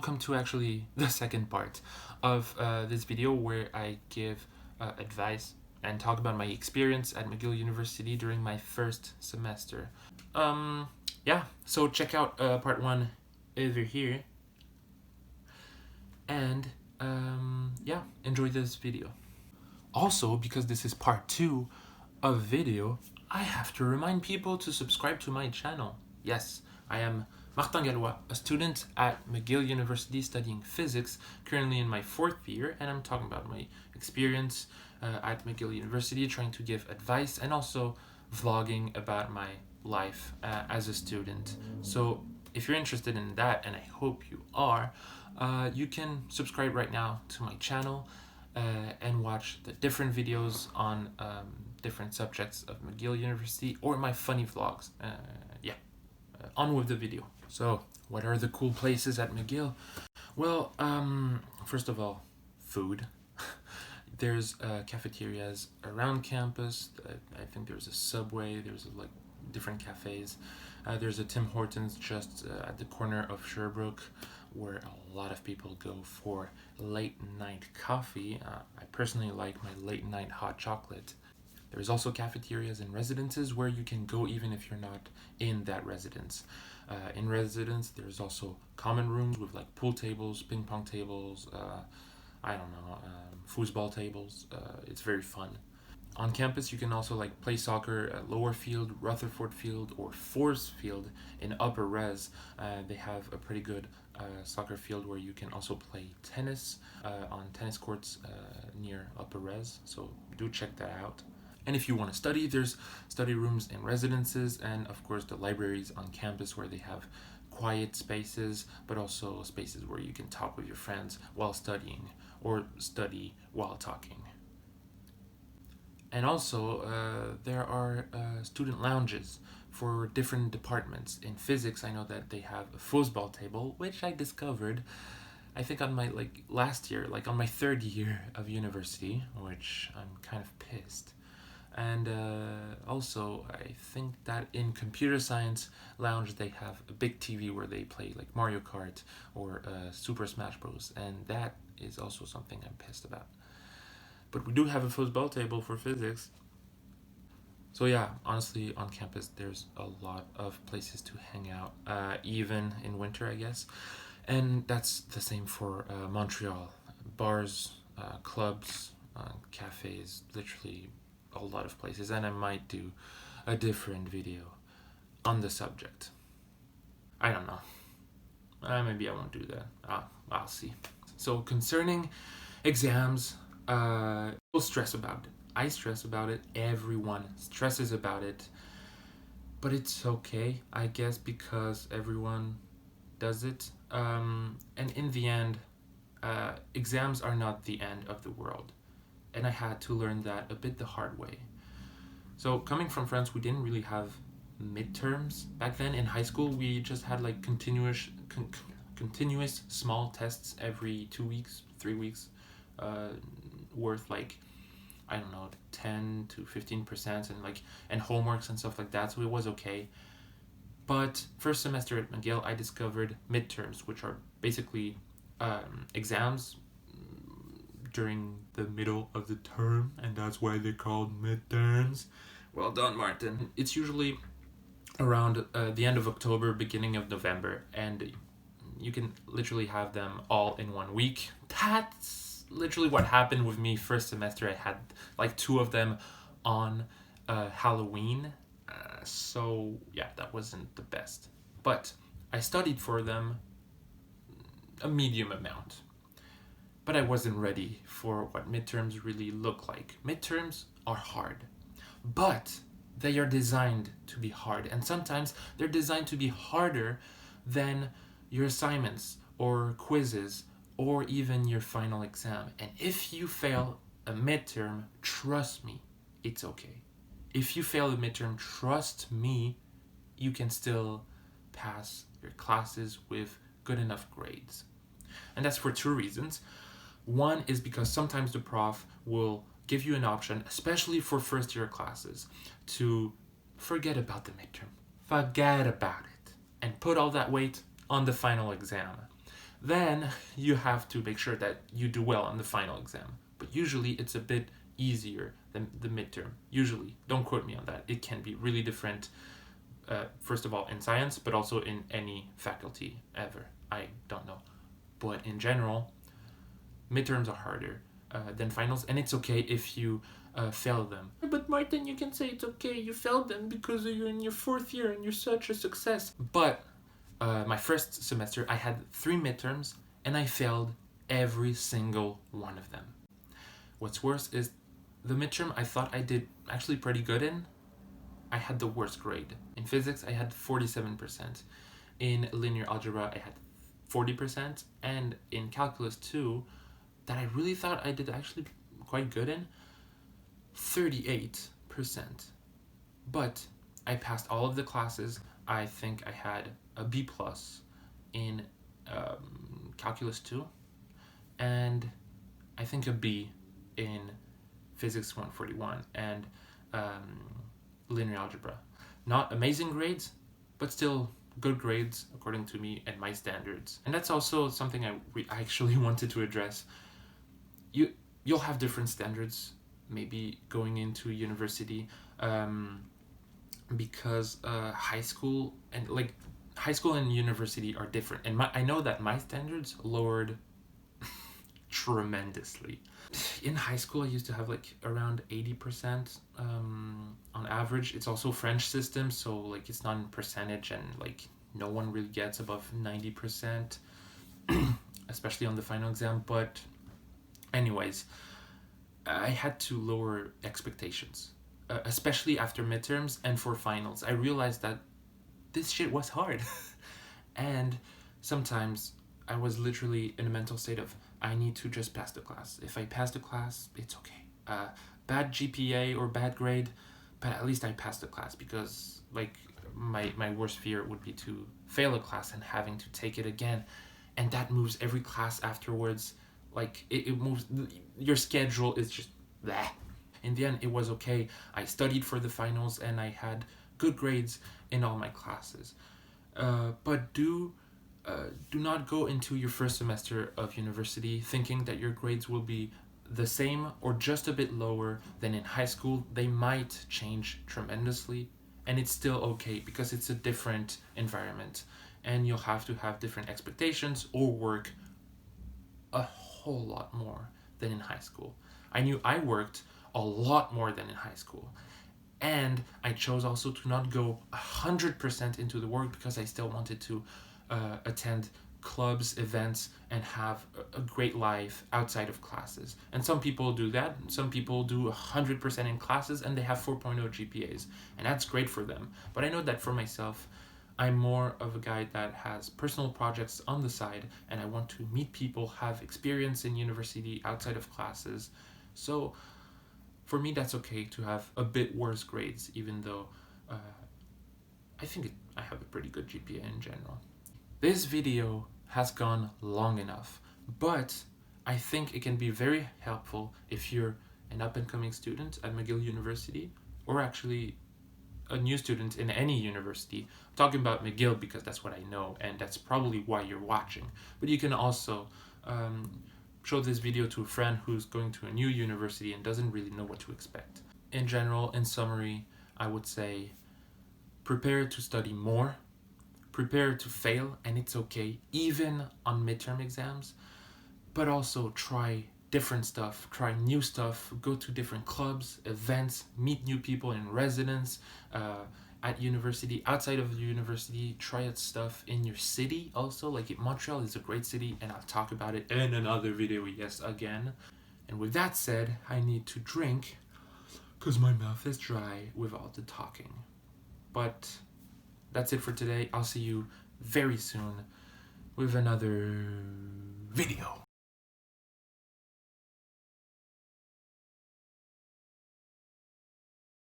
welcome to actually the second part of this video where I give advice and talk about my experience at McGill University during my first semester. Yeah, so check out part 1 over here, and yeah, enjoy this video. Also, because this is part 2 of video, I have to remind people to subscribe to my channel. Yes, I am Martin Gallois, a student at McGill University studying physics, currently in my 4th year, and I'm talking about my experience at McGill University, trying to give advice and also vlogging about my life as a student. So if you're interested in that, and I hope you are, you can subscribe right now to my channel and watch the different videos on different subjects of McGill University or my funny vlogs. On with the video. So, what are the cool places at McGill? Well, first of all, food. There's cafeterias around campus. I think there's a Subway. There's like different cafes. There's a Tim Hortons just at the corner of Sherbrooke, where a lot of people go for late night coffee. I personally like my late night hot chocolate. There's also cafeterias and residences where you can go even if you're not in that residence. In residence, there's also common rooms with like pool tables, ping pong tables, foosball tables. It's very fun. On campus, you can also like play soccer at Lower Field, Rutherford Field, or Force Field in Upper Res. They have a pretty good soccer field where you can also play tennis on tennis courts near Upper Res. So do check that out. And if you want to study, there's study rooms in residences, and of course the libraries on campus where they have quiet spaces, but also spaces where you can talk with your friends while studying or study while talking. And also there are student lounges for different departments. In physics, I know that they have a foosball table, which I discovered I think on my last year, on my 3rd year of university, which I'm kind of pissed. And also, I think that in computer science lounge they have a big TV where they play like Mario Kart or Super Smash Bros. And that is also something I'm pissed about. But we do have a foosball table for physics. So yeah, honestly, on campus there's a lot of places to hang out, even in winter, I guess. And that's the same for Montreal. Bars, clubs, cafes, literally a lot of places, and I might do a different video on the subject. I don't know. Maybe I won't do that. I'll see. So concerning exams, people stress about it. I stress about it. Everyone stresses about it. But it's okay, I guess, because everyone does it. And in the end, exams are not the end of the world. And I had to learn that a bit the hard way. So coming from France, we didn't really have midterms back then. In high school, we just had like continuous small tests every 2 weeks, 3 weeks, worth 10 to 15%, and homeworks and stuff like that. So it was okay. But first semester at McGill, I discovered midterms, which are basically exams during the middle of the term, and that's why they're called midterms. Well done, Martin. It's usually around the end of October, beginning of November, and you can literally have them all in 1 week. That's literally what happened with me first semester. I had 2 of them on Halloween, so yeah, that wasn't the best. But I studied for them a medium amount. But I wasn't ready for what midterms really look like. Midterms are hard, but they are designed to be hard. And sometimes they're designed to be harder than your assignments or quizzes or even your final exam. And if you fail a midterm, trust me, it's okay. If you fail a midterm, trust me, you can still pass your classes with good enough grades. And that's for 2 reasons. One is because sometimes the prof will give you an option, especially for first year classes, to forget about the midterm. Forget about it. And put all that weight on the final exam. then you have to make sure that you do well on the final exam. But usually it's a bit easier than the midterm. Usually, don't quote me on that. It can be really different, first of all, in science, but also in any faculty ever. I don't know. But in general, midterms are harder than finals, and it's okay if you fail them. But Martin, you can say it's okay, you failed them because you're in your 4th year and you're such a success. But my first semester, I had 3 midterms, and I failed every single one of them. What's worse is the midterm I thought I did actually pretty good in, I had the worst grade. In physics, I had 47%. In linear algebra, I had 40%. And in calculus 2, that I really thought I did actually quite good in, 38%. But I passed all of the classes. I think I had a B plus in calculus 2, and I think a B in physics 141 and linear algebra. Not amazing grades, but still good grades according to me and my standards. And that's also something I actually wanted to address. You'll have different standards maybe going into university, because high school and university are different, and I know that my standards lowered tremendously. In high school, I used to have like around 80% on average. It's also French system, so like it's not in percentage, and like no one really gets above 90%, especially on the final exam. But anyways, I had to lower expectations, especially after midterms and for finals. I realized that this shit was hard. And sometimes I was literally in a mental state of, I need to just pass the class. If I pass the class, it's okay. Bad GPA or bad grade, but at least I passed the class, because like my worst fear would be to fail a class and having to take it again. And that moves every class afterwards. Like it moves, your schedule is just that. In the end, it was okay. I studied for the finals and I had good grades in all my classes. But do not go into your first semester of university thinking that your grades will be the same or just a bit lower than in high school. They might change tremendously, and it's still okay because it's a different environment, and you'll have to have different expectations or work a whole lot more than in high school. I knew I worked a lot more than in high school, and I chose also to not go 100% into the work because I still wanted to attend clubs, events, and have a great life outside of classes. And some people do that. Some people do 100% in classes and they have 4.0 GPAs, and that's great for them. But I know that for myself, I'm more of a guy that has personal projects on the side, and I want to meet people, have experience in university outside of classes. So for me, that's okay to have a bit worse grades, even though I think I have a pretty good GPA in general. This video has gone long enough, but I think it can be very helpful if you're an up-and-coming student at McGill University, or actually a new student in any university. I'm talking about McGill because that's what I know, and that's probably why you're watching. But you can also show this video to a friend who's going to a new university and doesn't really know what to expect. In general, in summary, I would say prepare to study more, prepare to fail, and it's okay, even on midterm exams, but also try different stuff, try new stuff, go to different clubs, events, meet new people in residence, at university, outside of the university, try out stuff in your city also. Like Montreal is a great city, and I'll talk about it in another video, yes, again. And with that said, I need to drink because my mouth is dry with all the talking. But that's it for today. I'll see you very soon with another video.